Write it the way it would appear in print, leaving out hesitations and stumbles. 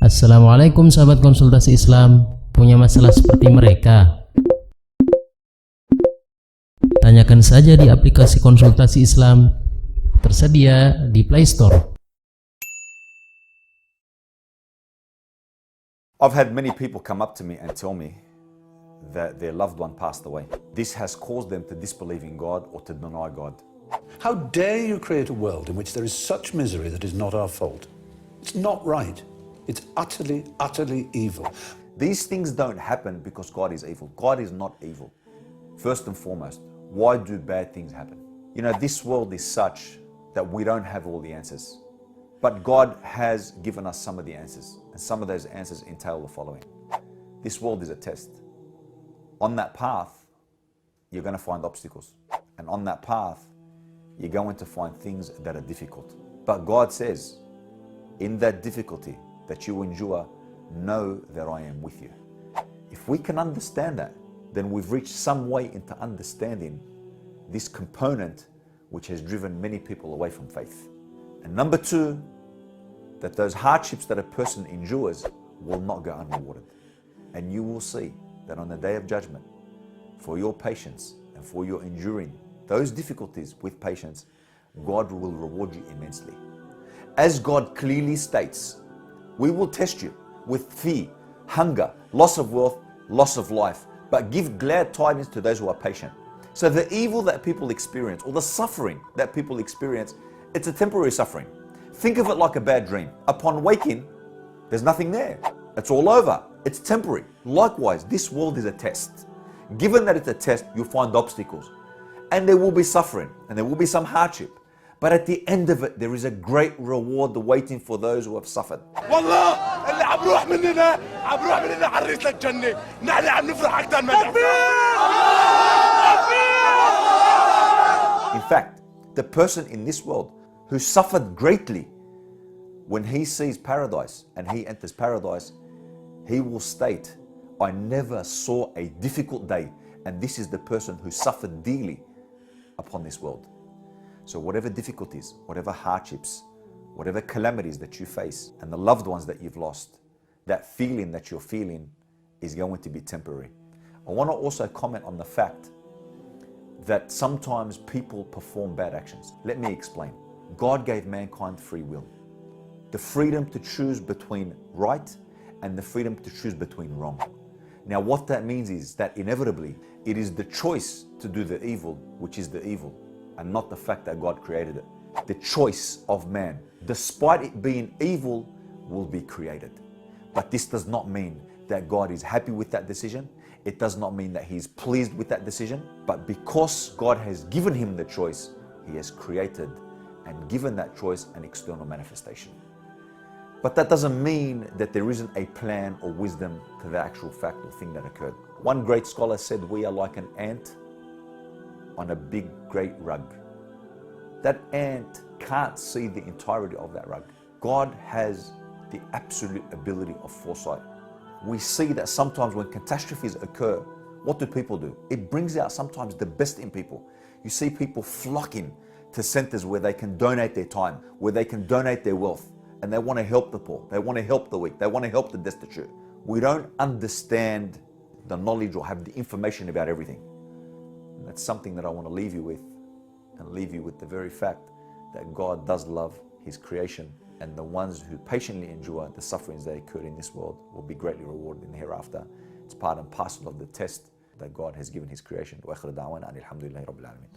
Assalamualaikum sahabat konsultasi Islam. Punya masalah seperti mereka? Tanyakan saja di aplikasi konsultasi Islam, tersedia di Play Store. I've had many people come up to me and tell me that their loved one passed away. This has caused them to disbelieve in God or to deny God. How dare you create a world in which there is such misery that is not our fault? It's not right. It's utterly, utterly evil. These things don't happen because God is evil. God is not evil. First and foremost, why do bad things happen? You know, this world is such that we don't have all the answers. But God has given us some of the answers. And some of those answers entail the following. This world is a test. On that path, you're going to find obstacles. And on that path, you're going to find things that are difficult. But God says, in that difficulty that you endure, know that I am with you. If we can understand that, then we've reached some way into understanding this component which has driven many people away from faith. And number two, that those hardships that a person endures will not go unrewarded. And you will see that on the day of judgment, for your patience and for your enduring those difficulties with patience, God will reward you immensely. As God clearly states, we will test you with fear, hunger, loss of wealth, loss of life, but give glad tidings to those who are patient. So the evil that people experience, or the suffering that people experience, it's a temporary suffering. Think of it like a bad dream. Upon waking, there's nothing there. It's all over. It's temporary. Likewise, this world is a test. Given that it's a test, you'll find obstacles. And there will be suffering, and there will be some hardship. But at the end of it, there is a great reward waiting for those who have suffered. In fact, the person in this world who suffered greatly, when he sees paradise and he enters paradise, he will state, I never saw a difficult day. And this is the person who suffered dearly upon this world. So whatever difficulties, whatever hardships, whatever calamities that you face, and the loved ones that you've lost, that feeling that you're feeling is going to be temporary. I want to also comment on the fact that sometimes people perform bad actions. Let me explain. God gave mankind free will. The freedom to choose between right and the freedom to choose between wrong. Now what that means is that inevitably it is the choice to do the evil which is the evil, and not the fact that God created it. The choice of man, despite it being evil, will be created. But this does not mean that God is happy with that decision. It does not mean that He's pleased with that decision. But because God has given him the choice, He has created and given that choice an external manifestation. But that doesn't mean that there isn't a plan or wisdom to the actual fact or thing that occurred. One great scholar said we are like an ant on a big, great rug. That ant can't see the entirety of that rug. God has the absolute ability of foresight. We see that sometimes when catastrophes occur, what do people do? It brings out sometimes the best in people. You see people flocking to centers where they can donate their time, where they can donate their wealth, and they want to help the poor, they want to help the weak, they want to help the destitute. We don't understand the knowledge or have the information about everything. And that's something that I want to leave you with, and leave you with the very fact that God does love His creation, and the ones who patiently endure the sufferings that occur in this world will be greatly rewarded in the hereafter. It's part and parcel of the test that God has given His creation. Wa akhiru da'wana anil hamdulillahi rabbil alamin.